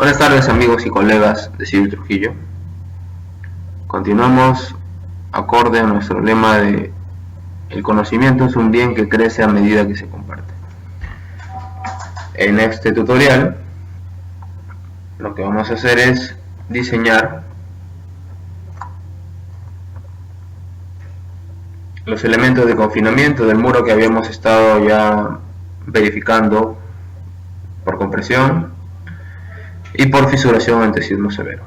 Buenas tardes amigos y colegas de Civil Trujillo. Continuamos acorde a nuestro lema de el conocimiento es un bien que crece a medida que se comparte. En este tutorial lo que vamos a hacer es diseñar los elementos de confinamiento del muro que habíamos estado ya verificando por compresión y por fisuración ante sismo severo.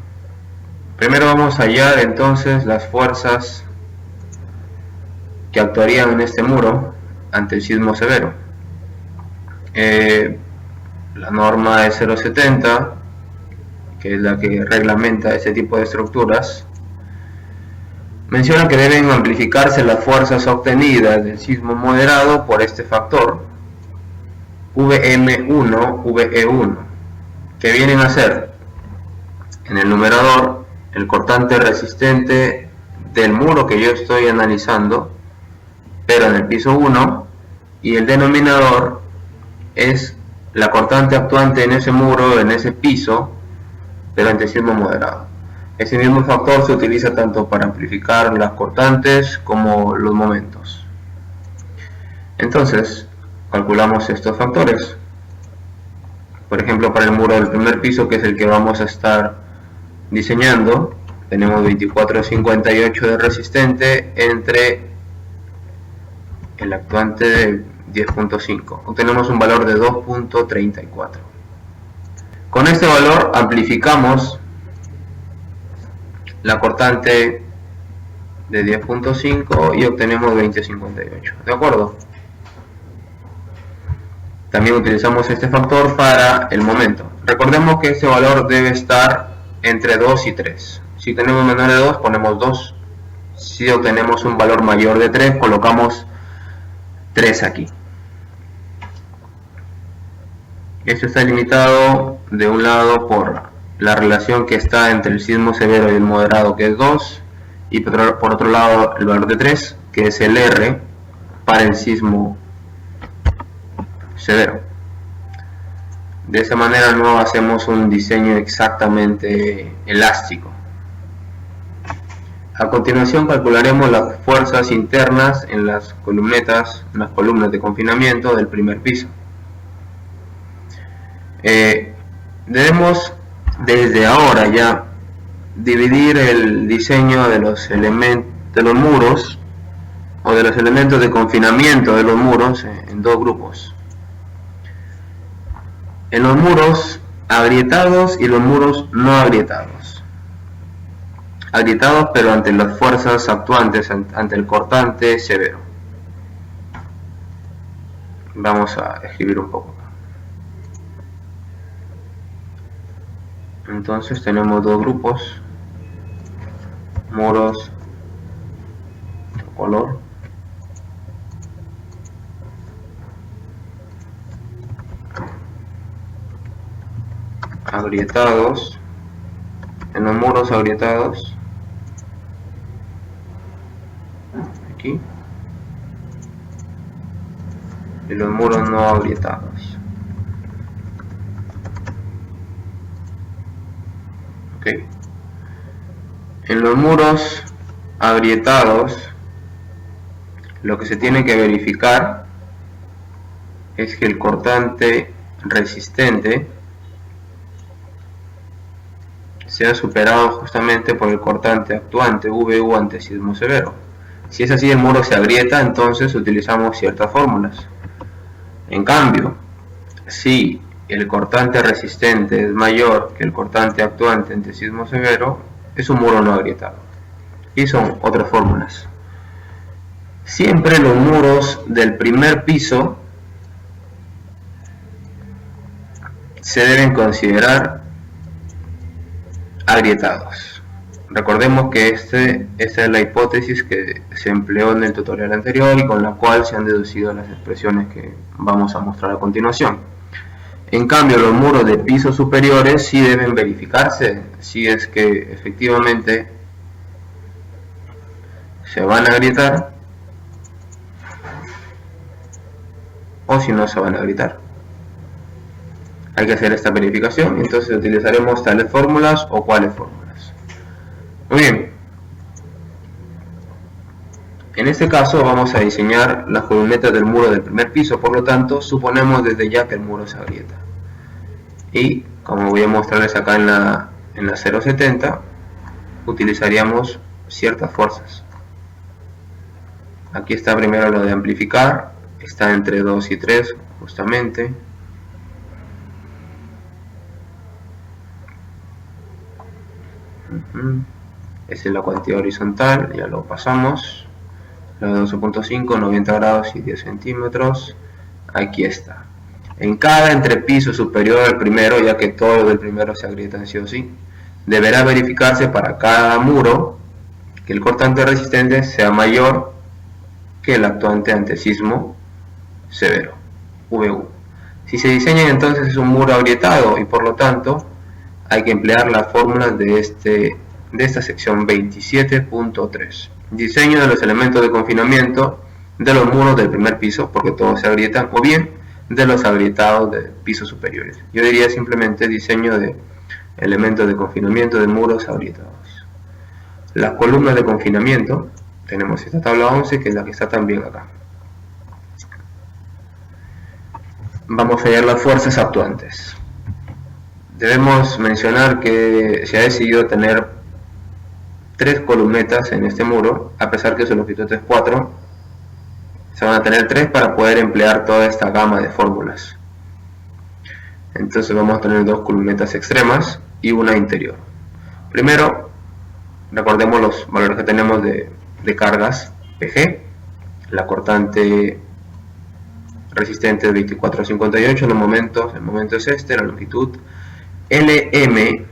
Primero vamos a hallar entonces las fuerzas que actuarían en este muro ante el sismo severo. La norma es 070, que es la que reglamenta este tipo de estructuras, menciona que deben amplificarse las fuerzas obtenidas del sismo moderado por este factor Vm1, Ve1, que vienen a ser en el numerador el cortante resistente del muro que yo estoy analizando, pero en el piso 1, y el denominador es la cortante actuante en ese muro, en ese piso, pero ante sismo moderado. Ese mismo factor se utiliza tanto para amplificar las cortantes como los momentos. Entonces, calculamos estos factores. Por ejemplo, para el muro del primer piso, que es el que vamos a estar diseñando, tenemos 24,58 de resistente entre el actuante de 10.5. Obtenemos un valor de 2.34. Con este valor amplificamos la cortante de 10.5 y obtenemos 20,58. ¿De acuerdo? También utilizamos este factor para el momento. Recordemos que este valor debe estar entre 2 y 3. Si tenemos menor de 2, ponemos 2. Si obtenemos un valor mayor de 3, colocamos 3 aquí. Esto está limitado de un lado por la relación que está entre el sismo severo y el moderado, que es 2, y por otro lado el valor de 3, que es el R para el sismo severo. De esa manera no hacemos un diseño exactamente elástico. A continuación calcularemos las fuerzas internas en las columnas de confinamiento del primer piso. Debemos desde ahora ya dividir el diseño de los muros o de los elementos de confinamiento de los muros en dos grupos. En los muros agrietados y los muros no agrietados. Agrietados pero ante las fuerzas actuantes, ante el cortante severo. Vamos a escribir un poco. Entonces tenemos dos grupos, muros de color agrietados. En los muros agrietados, aquí, y los muros no agrietados. Okay. En los muros agrietados, lo que se tiene que verificar es que el cortante resistente sea superado justamente por el cortante actuante VU ante sismo severo. Si es así, el muro se agrieta, entonces utilizamos ciertas fórmulas. En cambio, si el cortante resistente es mayor que el cortante actuante ante sismo severo, es un muro no agrietado. Y son otras fórmulas. Siempre los muros del primer piso se deben considerar agrietados. Recordemos que esta es la hipótesis que se empleó en el tutorial anterior y con la cual se han deducido las expresiones que vamos a mostrar a continuación. En cambio, los muros de pisos superiores sí deben verificarse si es que efectivamente se van a agrietar o si no se van a agrietar. hay que hacer esta verificación, entonces utilizaremos tales fórmulas o cuáles fórmulas. Muy bien, en este caso vamos a diseñar las columnetas del muro del primer piso, por lo tanto suponemos desde ya que el muro se agrieta, y como voy a mostrarles acá en la 070, utilizaríamos ciertas fuerzas. Aquí está primero lo de amplificar, está entre 2 y 3 justamente. Esa es la cuantía horizontal, ya lo pasamos. La de 12.5, 90 grados y 10 centímetros. Aquí está. En cada entrepiso superior al primero, ya que todo lo del primero se agrietan sí o sí, deberá verificarse para cada muro que el cortante resistente sea mayor que el actuante antisismo severo, VU. Si se diseña entonces es un muro agrietado y por lo tanto hay que emplear las fórmulas de esta sección 27.3. Diseño de los elementos de confinamiento de los muros del primer piso, porque todos se agrietan, o bien de los agrietados de pisos superiores. Yo diría simplemente diseño de elementos de confinamiento de muros agrietados. Las columnas de confinamiento, tenemos esta tabla 11 que es la que está también acá. Vamos a hallar las fuerzas actuantes. Debemos mencionar que se ha decidido tener 3 columnetas en este muro, a pesar que su longitud es 4, se van a tener 3 para poder emplear toda esta gama de fórmulas. Entonces vamos a tener 2 columnetas extremas y una interior. Primero, recordemos los valores que tenemos de cargas PG, la cortante resistente es 24,58, el momento es este, la longitud LM,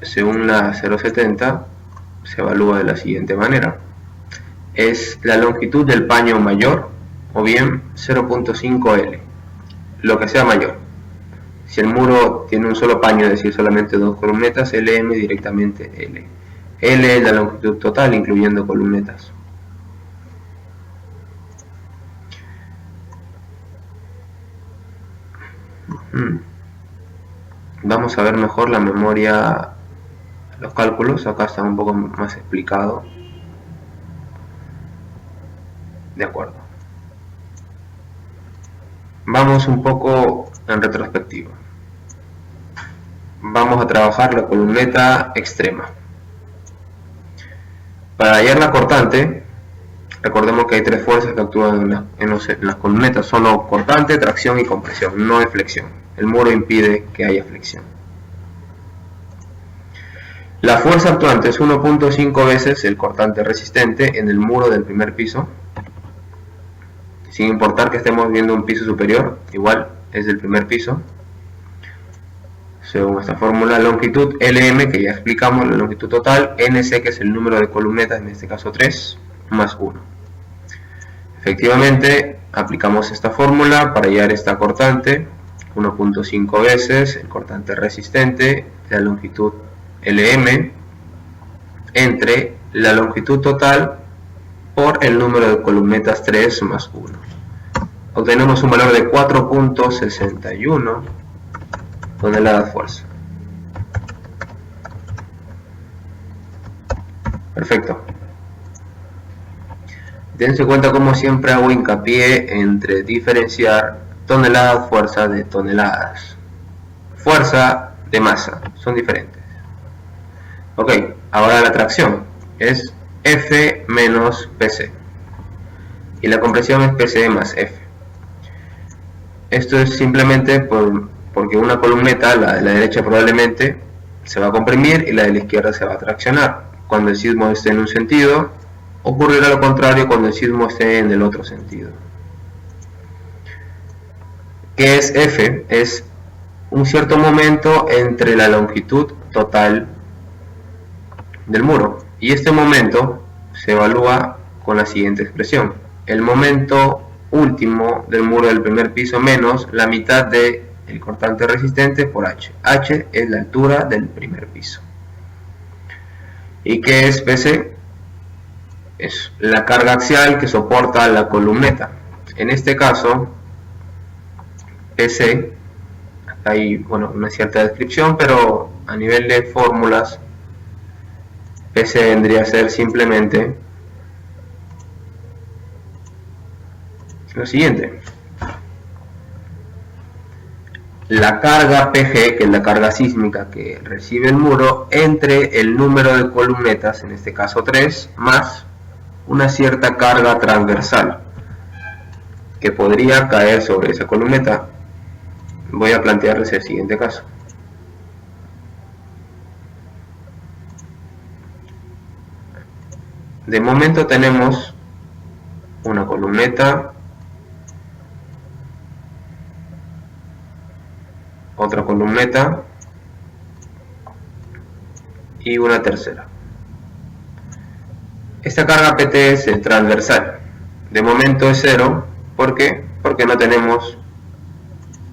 según la 070, se evalúa de la siguiente manera: es la longitud del paño mayor o bien 0.5 L, lo que sea mayor. Si el muro tiene un solo paño, es decir, solamente 2 columnetas, LM directamente L. L es la longitud total, incluyendo columnetas. Vamos a ver mejor la memoria, los cálculos. Acá está un poco más explicado. De acuerdo. Vamos un poco en retrospectiva. Vamos a trabajar la columneta extrema. Para hallar la cortante, recordemos que hay 3 fuerzas que actúan en las columnetas: solo cortante, tracción y compresión, no hay flexión. El muro impide que haya flexión. La fuerza actuante es 1.5 veces el cortante resistente en el muro del primer piso, sin importar que estemos viendo un piso superior, igual es del primer piso. Según esta fórmula, longitud LM, que ya explicamos, la longitud total, NC, que es el número de columnetas, en este caso 3, más 1. Efectivamente, aplicamos esta fórmula para hallar esta cortante: 1.5 veces el cortante resistente, la longitud LM, entre la longitud total por el número de columnetas 3 más 1. Obtenemos un valor de 4.61 toneladas fuerza. Perfecto. Dense cuenta como siempre hago hincapié entre diferenciar toneladas fuerza de toneladas. Fuerza de masa, son diferentes. Ok, ahora la tracción es F menos PC y la compresión es PC más F. Esto es simplemente porque una columneta, la de la derecha probablemente se va a comprimir y la de la izquierda se va a traccionar. Cuando el sismo esté en un sentido, ocurrirá lo contrario cuando el sismo esté en el otro sentido. ¿Qué es F? Es un cierto momento entre la longitud total del muro, y este momento se evalúa con la siguiente expresión: el momento último del muro del primer piso menos la mitad del cortante resistente por H. H es la altura del primer piso. ¿Y qué es PC? Es la carga axial que soporta la columneta. En este caso, PC. Acá hay, bueno, una cierta descripción, pero a nivel de fórmulas, PC vendría a ser simplemente lo siguiente: la carga PG, que es la carga sísmica que recibe el muro, entre el número de columnetas, en este caso 3, más una cierta carga transversal que podría caer sobre esa columneta. Voy a plantearles el siguiente caso. De momento tenemos una columneta, otra columneta y una tercera. Esta carga PT es transversal. De momento es 0. ¿Por qué? Porque no tenemos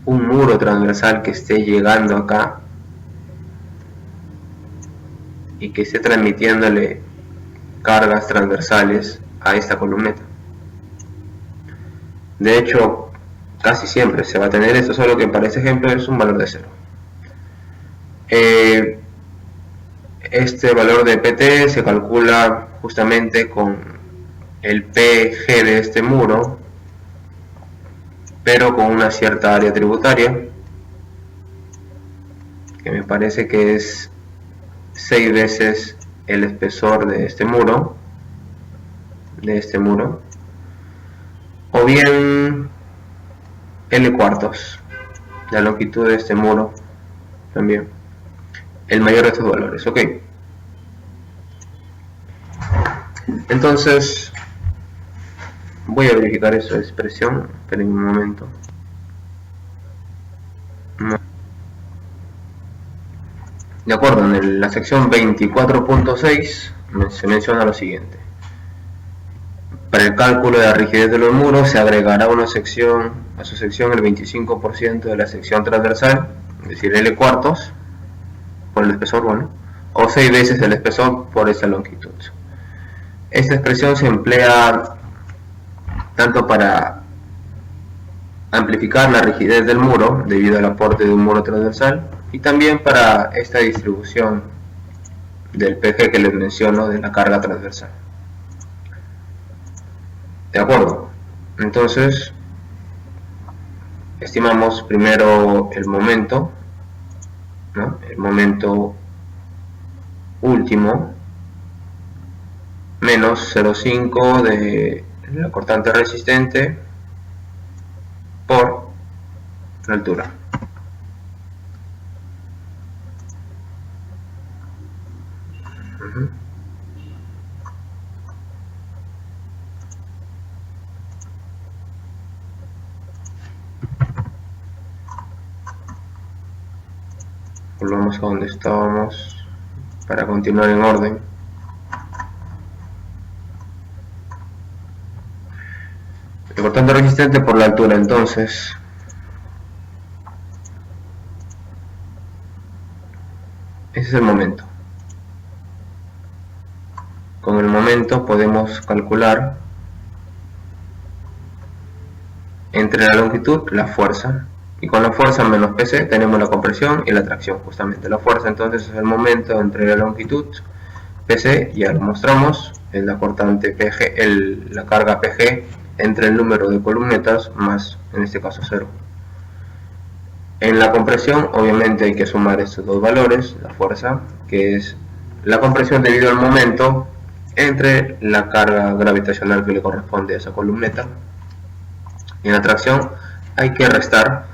un muro transversal que esté llegando acá y que esté transmitiéndole cargas transversales a esta columneta. De hecho, casi siempre se va a tener esto, solo que para este ejemplo es un valor de 0. Este valor de PT se calcula justamente con el PG de este muro, pero con una cierta área tributaria, que me parece que es 6 veces el espesor de este muro, o bien L cuartos, la longitud de este muro también, el mayor de estos valores. Ok, entonces voy a verificar esa expresión, esperen un momento. De acuerdo, en la sección 24.6 se menciona lo siguiente: para el cálculo de la rigidez de los muros se agregará a su sección el 25% de la sección transversal, es decir, L cuartos por el espesor, bueno, o 6 veces el espesor por esa longitud. Esta expresión se emplea tanto para amplificar la rigidez del muro debido al aporte de un muro transversal, y también para esta distribución del PG que les menciono de la carga transversal. De acuerdo, entonces estimamos primero el momento, ¿no? El momento último menos 0,5 de la cortante resistente por la altura. Volvamos a donde estábamos para continuar en orden. El cortante resistente por la altura, entonces ese es el momento. Con el momento podemos calcular entre la longitud la fuerza, y con la fuerza menos PC tenemos la compresión y la tracción. Justamente la fuerza entonces es el momento entre la longitud PC, ya lo mostramos, es la cortante PG, la carga PG entre el número de columnetas más, en este caso, 0. En la compresión obviamente hay que sumar estos dos valores, la fuerza, que es la compresión debido al momento, entre la carga gravitacional que le corresponde a esa columneta. Y en la tracción hay que restar,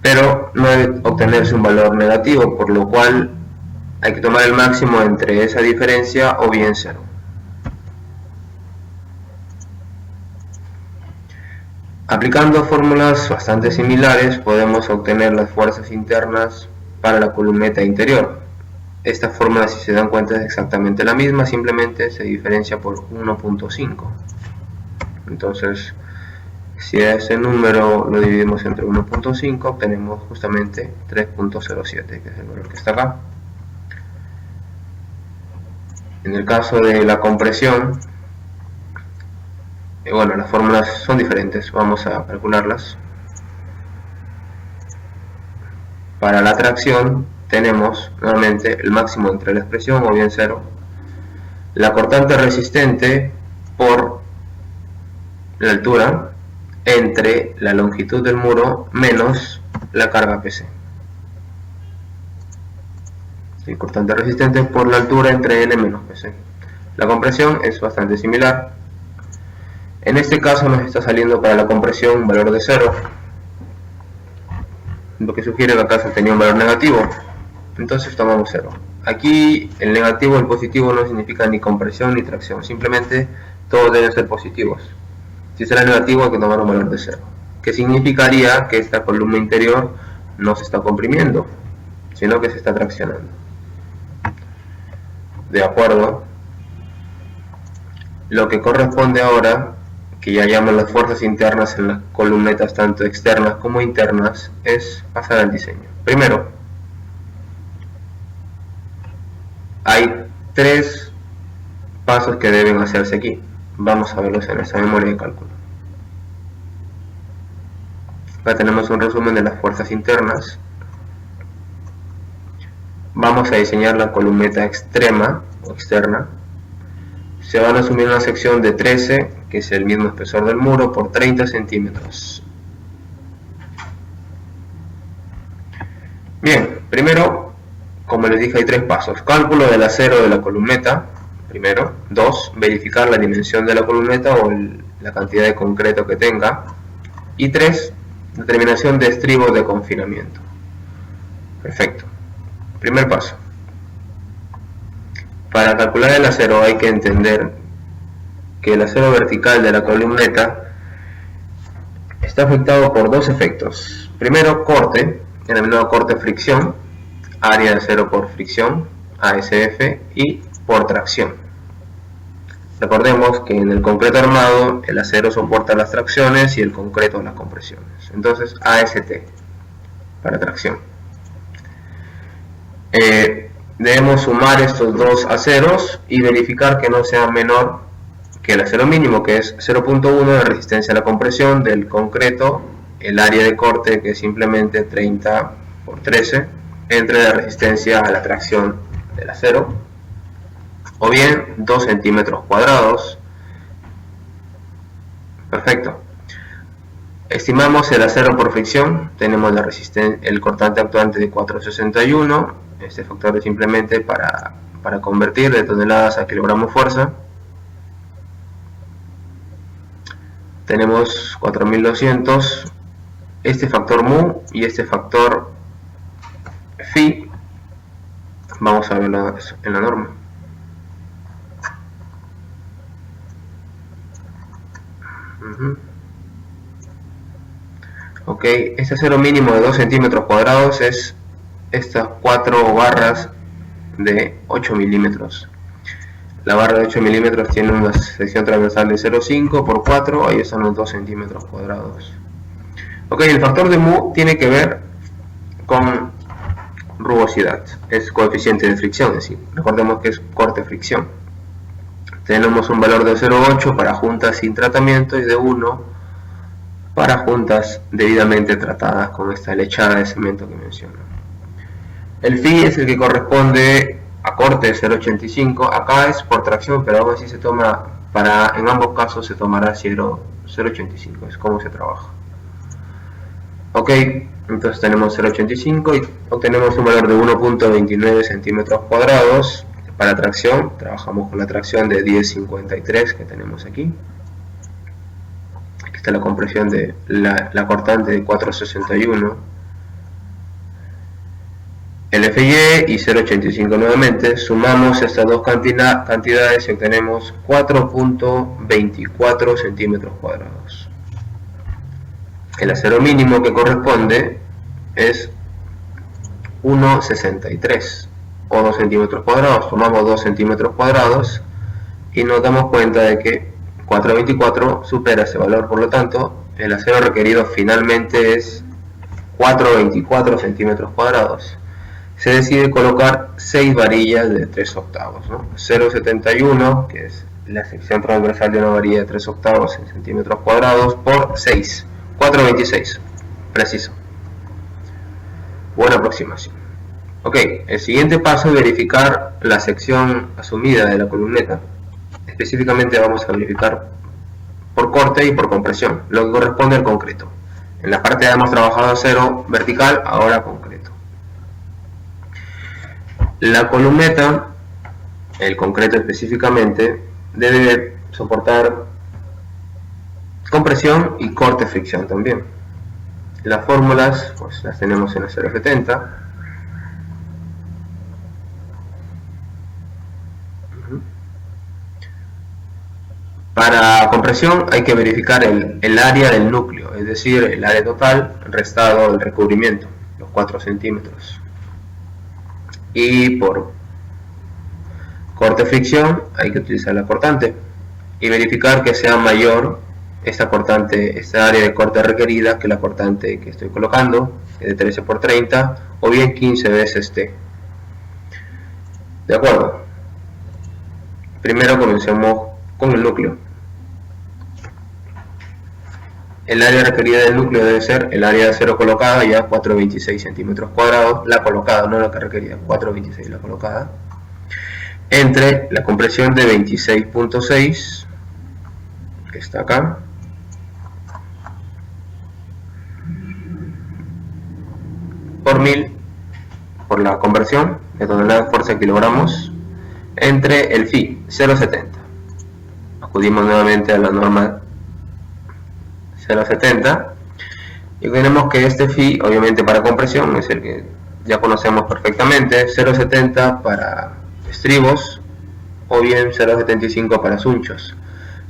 pero no debe obtenerse un valor negativo, por lo cual hay que tomar el máximo entre esa diferencia o bien 0. Aplicando fórmulas bastante similares podemos obtener las fuerzas internas para la columneta interior. Esta fórmula, si se dan cuenta, es exactamente la misma, simplemente se diferencia por 1.5. Entonces, si a ese número lo dividimos entre 1.5, obtenemos justamente 3.07, que es el valor que está acá. En el caso de la compresión, bueno, las fórmulas son diferentes, vamos a calcularlas. para la tracción tenemos nuevamente el máximo entre la expresión, o bien 0, la cortante resistente por la altura entre la longitud del muro menos la carga PC. Sí, cortante resistente por la altura entre L menos PC. La compresión es bastante similar. En este caso nos está saliendo para la compresión un valor de 0, lo que sugiere que acá se tenía un valor negativo. Entonces tomamos 0. Aquí el negativo y el positivo no significa ni compresión ni tracción, simplemente todos deben ser positivos. Si será negativo hay que tomar un valor de 0, que significaría que esta columna interior no se está comprimiendo, sino que se está traccionando. De acuerdo. Lo que corresponde ahora, que ya llaman las fuerzas internas en las columnetas tanto externas como internas, es pasar al diseño. Primero, hay 3 pasos que deben hacerse aquí. Vamos a verlos en esta memoria de cálculo. Acá tenemos un resumen de las fuerzas internas. Vamos a diseñar la columneta extrema o externa. Se van a asumir una sección de 13, que es el mismo espesor del muro, por 30 centímetros. Bien, primero, como les dije, hay 3 pasos. Cálculo del acero de la columneta, primero. 2, verificar la dimensión de la columneta o la cantidad de concreto que tenga. Y 3, determinación de estribos de confinamiento. Perfecto. Primer paso. Para calcular el acero hay que entender que el acero vertical de la columneta está afectado por 2 efectos. Primero, corte, denominado corte fricción, área de acero por fricción, ASF, y por tracción. Recordemos que en el concreto armado el acero soporta las tracciones y el concreto las compresiones. Entonces, AST para tracción. Debemos sumar estos 2 aceros y verificar que no sea menor que el acero mínimo, que es 0.1 de resistencia a la compresión del concreto, el área de corte, que es simplemente 30 por 13, entre la resistencia a la tracción del acero, o bien 2 centímetros cuadrados. Perfecto. Estimamos el acero por fricción, tenemos la el cortante actuante de 461, este factor es simplemente para convertir de toneladas a kilogramos fuerza. Tenemos 4200, este factor mu y este factor phi, vamos a verlo en la norma. Ok, este acero mínimo de 2 centímetros cuadrados es estas 4 barras de 8 milímetros. La barra de 8 milímetros tiene una sección transversal de 0,5 por 4, ahí están los 2 centímetros cuadrados. Ok, el factor de mu tiene que ver con rugosidad, es coeficiente de fricción, es decir, recordemos que es corte fricción. Tenemos un valor de 0,8 para juntas sin tratamiento y de 1 para juntas debidamente tratadas con esta lechada de cemento que menciono. El phi es el que corresponde a corte de 0,85, acá es por tracción, pero aún así se toma, en ambos casos se tomará 0,85, es como se trabaja. Ok, entonces tenemos 0,85 y obtenemos un valor de 1.29 centímetros cuadrados. Para tracción, trabajamos con la tracción de 10,53 que tenemos aquí. Aquí está la compresión de la cortante de 461. El FY y 0,85 nuevamente, sumamos estas dos cantidades y obtenemos 4.24 centímetros cuadrados. El acero mínimo que corresponde es 1,63 o 2 centímetros cuadrados. Tomamos 2 centímetros cuadrados y nos damos cuenta de que 4,24 supera ese valor, por lo tanto el acero requerido finalmente es 4,24 centímetros cuadrados. Se decide colocar 6 varillas de 3 octavos, ¿no? 0,71, que es la sección transversal de una varilla de 3 octavos en centímetros cuadrados, por 6, 4,26, preciso. Buena aproximación. Ok, el siguiente paso es verificar la sección asumida de la columneta. Específicamente vamos a verificar por corte y por compresión, lo que corresponde al concreto. En la parte A hemos trabajado acero vertical, ahora concreto. La columneta, el concreto específicamente, debe soportar compresión y corte fricción también. Las fórmulas pues las tenemos en acero 70. Para compresión hay que verificar el área del núcleo, es decir, el área total restado el recubrimiento, los 4 centímetros. Y por corte fricción hay que utilizar la cortante y verificar que sea mayor esta cortante, esta área de corte requerida, que la cortante que estoy colocando, de 13 por 30 o bien 15 veces T. De acuerdo. Primero comencemos con el núcleo. El área requerida del núcleo debe ser el área de acero colocada, ya 426 centímetros cuadrados, la colocada, no la que requería, 426 la colocada, entre la compresión de 26.6, que está acá, por 1000, por la conversión de tonelada de fuerza a kilogramos, entre el phi 0,70. Acudimos nuevamente a la norma 0,70 y tenemos que este phi, obviamente para compresión, es el que ya conocemos perfectamente, 0,70 para estribos o bien 0,75 para sunchos.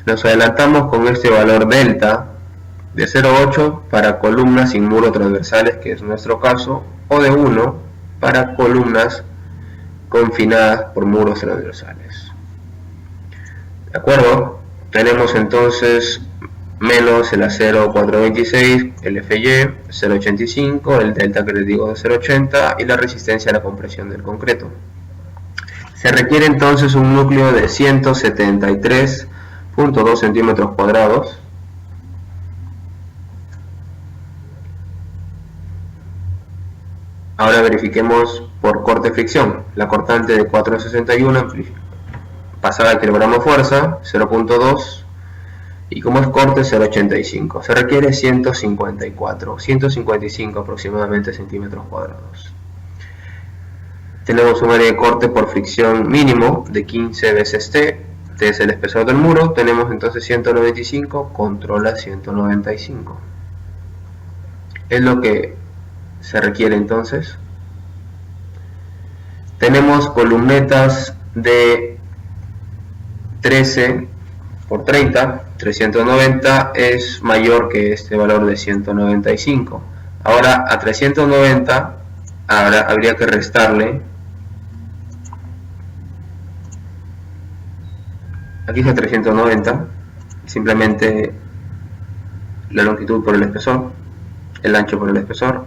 Nos adelantamos con este valor delta de 0,8 para columnas sin muros transversales, que es nuestro caso, o de 1 para columnas confinadas por muros transversales. ¿De acuerdo? Tenemos entonces menos el acero 426, el FY 0,85, el delta que les digo de 0,80 y la resistencia a la compresión del concreto. Se requiere entonces un núcleo de 173.2 centímetros cuadrados. Ahora verifiquemos por corte fricción. La cortante de 4,61 pasada al kilogramo fuerza, 0.2. Y como es corte 0,85, se requiere 155 aproximadamente centímetros cuadrados. Tenemos un área de corte por fricción mínimo de 15 veces T, T es el espesor del muro, tenemos entonces 195 contra 195. Es lo que se requiere entonces. Tenemos columnetas de 13 por 30, 390 es mayor que este valor de 195. Ahora a 390 habría que restarle, aquí está 390, simplemente la longitud por el espesor, el ancho por el espesor,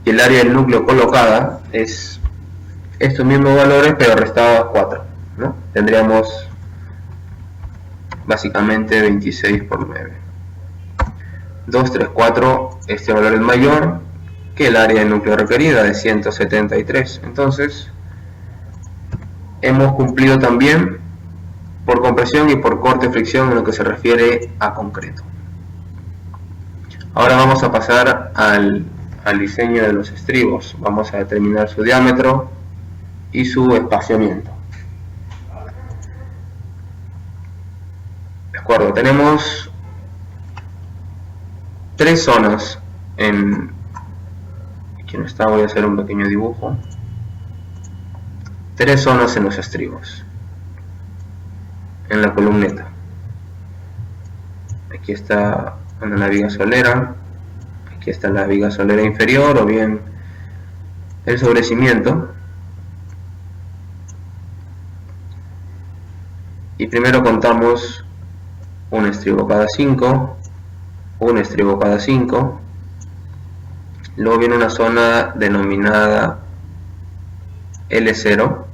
y el área del núcleo colocada es estos mismos valores pero restado 4, ¿no? Tendríamos básicamente 26 por 9. 2, 3, 4, este valor es mayor que el área del núcleo requerida de 173. Entonces, hemos cumplido también por compresión y por corte fricción en lo que se refiere a concreto. Ahora vamos a pasar al diseño de los estribos. Vamos a determinar su diámetro y su espaciamiento. De acuerdo, tenemos tres zonas en... Aquí no está, voy a hacer un pequeño dibujo. Tres zonas en los estribos, en la columneta. Aquí está la viga solera, aquí está la viga solera inferior o bien el sobrecimiento. Y primero contamos un estribo cada 5, un estribo cada 5, luego viene una zona denominada L0,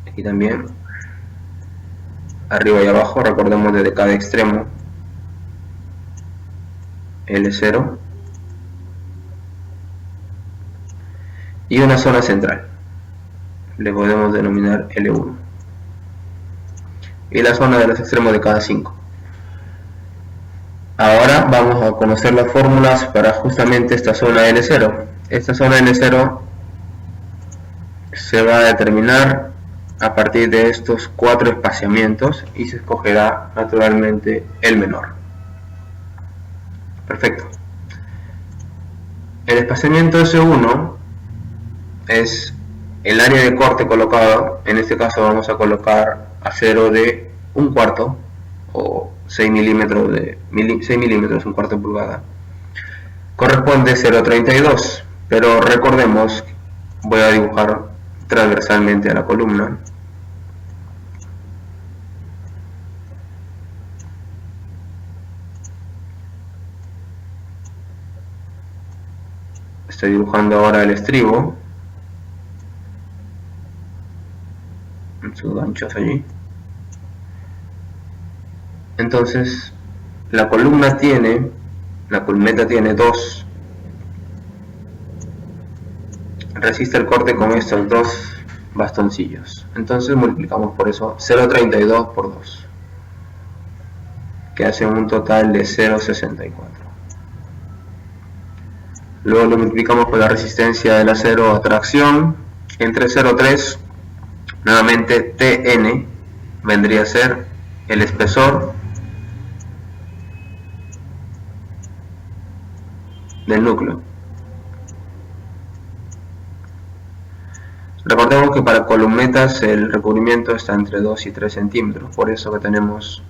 aquí también, arriba y abajo, recordemos desde cada extremo, L0, y una zona central, le podemos denominar L1, y la zona de los extremos de cada 5. Ahora vamos a conocer las fórmulas para justamente esta zona L0. Esta zona L0 se va a determinar a partir de estos 4 espaciamientos y se escogerá naturalmente el menor. Perfecto. El espaciamiento S1 es el área de corte colocado. En este caso vamos a colocar acero de 1/4 o 6 milímetros, 6 milímetros, 1/4 pulgada. Corresponde 0,32, pero recordemos, voy a dibujar transversalmente a la columna. Estoy dibujando ahora el estribo, sus ganchos allí. Entonces la columneta tiene 2, resiste el corte con estos 2 bastoncillos. Entonces multiplicamos por eso 0,32 por 2, que hace un total de 0,64. Luego lo multiplicamos por la resistencia del acero a tracción entre 0,3. Nuevamente Tn vendría a ser el espesor del núcleo. Recordemos que para columnetas el recubrimiento está entre 2 y 3 centímetros, por eso que tenemos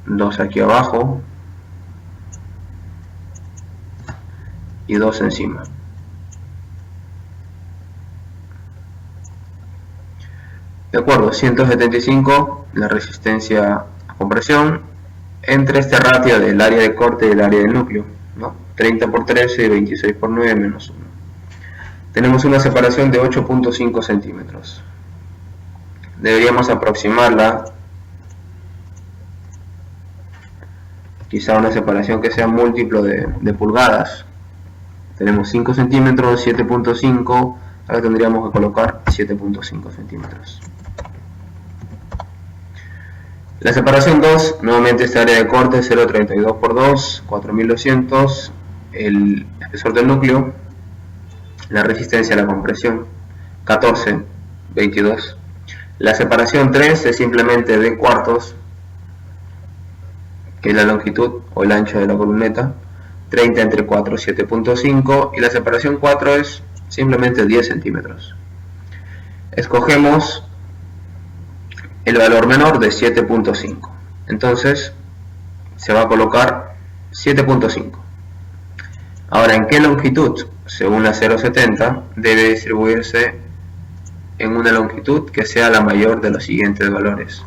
2 aquí abajo y 2 encima. De acuerdo, 175 la resistencia a compresión entre este ratio del área de corte y el área del núcleo, ¿no? 30 por 13 y 26 por 9 menos 1. Tenemos una separación de 8.5 centímetros. Deberíamos aproximarla, quizá una separación que sea múltiplo de pulgadas. Tenemos 5 centímetros, 7.5, ahora tendríamos que colocar 7.5 centímetros. La separación 2, nuevamente esta área de corte, 0,32 por 2, 4200, el espesor del núcleo, la resistencia a la compresión, 14, 22. La separación 3 es simplemente de cuartos, que es la longitud o el ancho de la columneta, 30 entre 4, 7.5, y la separación 4 es simplemente 10 centímetros. Escogemos el valor menor de 7.5, entonces se va a colocar 7.5. Ahora, ¿en qué longitud? Según la 0,70 debe distribuirse en una longitud que sea la mayor de los siguientes valores.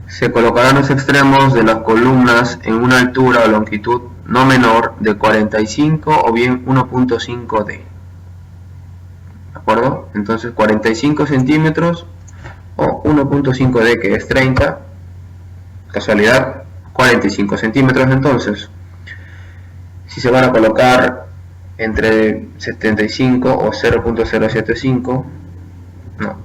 Se colocarán los extremos de las columnas en una altura o longitud no menor de 45 o bien 1.5 d. ¿De acuerdo? Entonces 45 centímetros o 1.5 d, que es 30, casualidad, 45 centímetros. Entonces, si se van a colocar entre 75 o 0.075, no,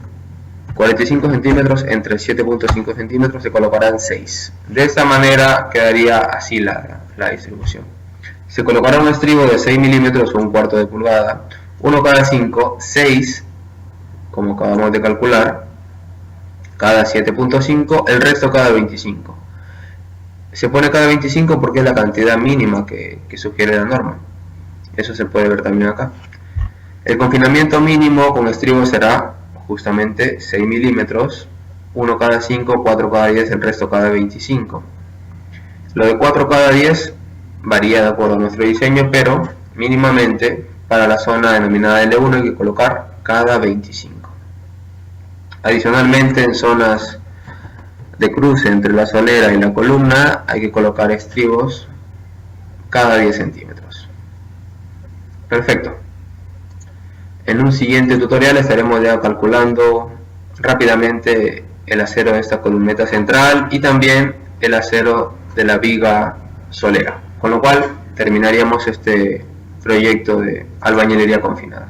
45 centímetros entre 7.5 centímetros se colocarán 6. De esta manera quedaría así la distribución. Se colocará un estribo de 6 milímetros o 1/4 de pulgada, 1 cada 5, 6, como acabamos de calcular, cada 7.5, el resto cada 25. Se pone cada 25 porque es la cantidad mínima que sugiere la norma. Eso se puede ver también acá. El confinamiento mínimo con estribo será justamente 6 milímetros, 1 cada 5, 4 cada 10, el resto cada 25. Lo de 4 cada 10 varía de acuerdo a nuestro diseño, pero mínimamente para la zona denominada L1 hay que colocar cada 25. Adicionalmente, en zonas de cruce entre la solera y la columna hay que colocar estribos cada 10 centímetros. Perfecto. En un siguiente tutorial estaremos ya calculando rápidamente el acero de esta columneta central y también el acero de la viga solera. con lo cual terminaríamos este proyecto de albañilería confinada.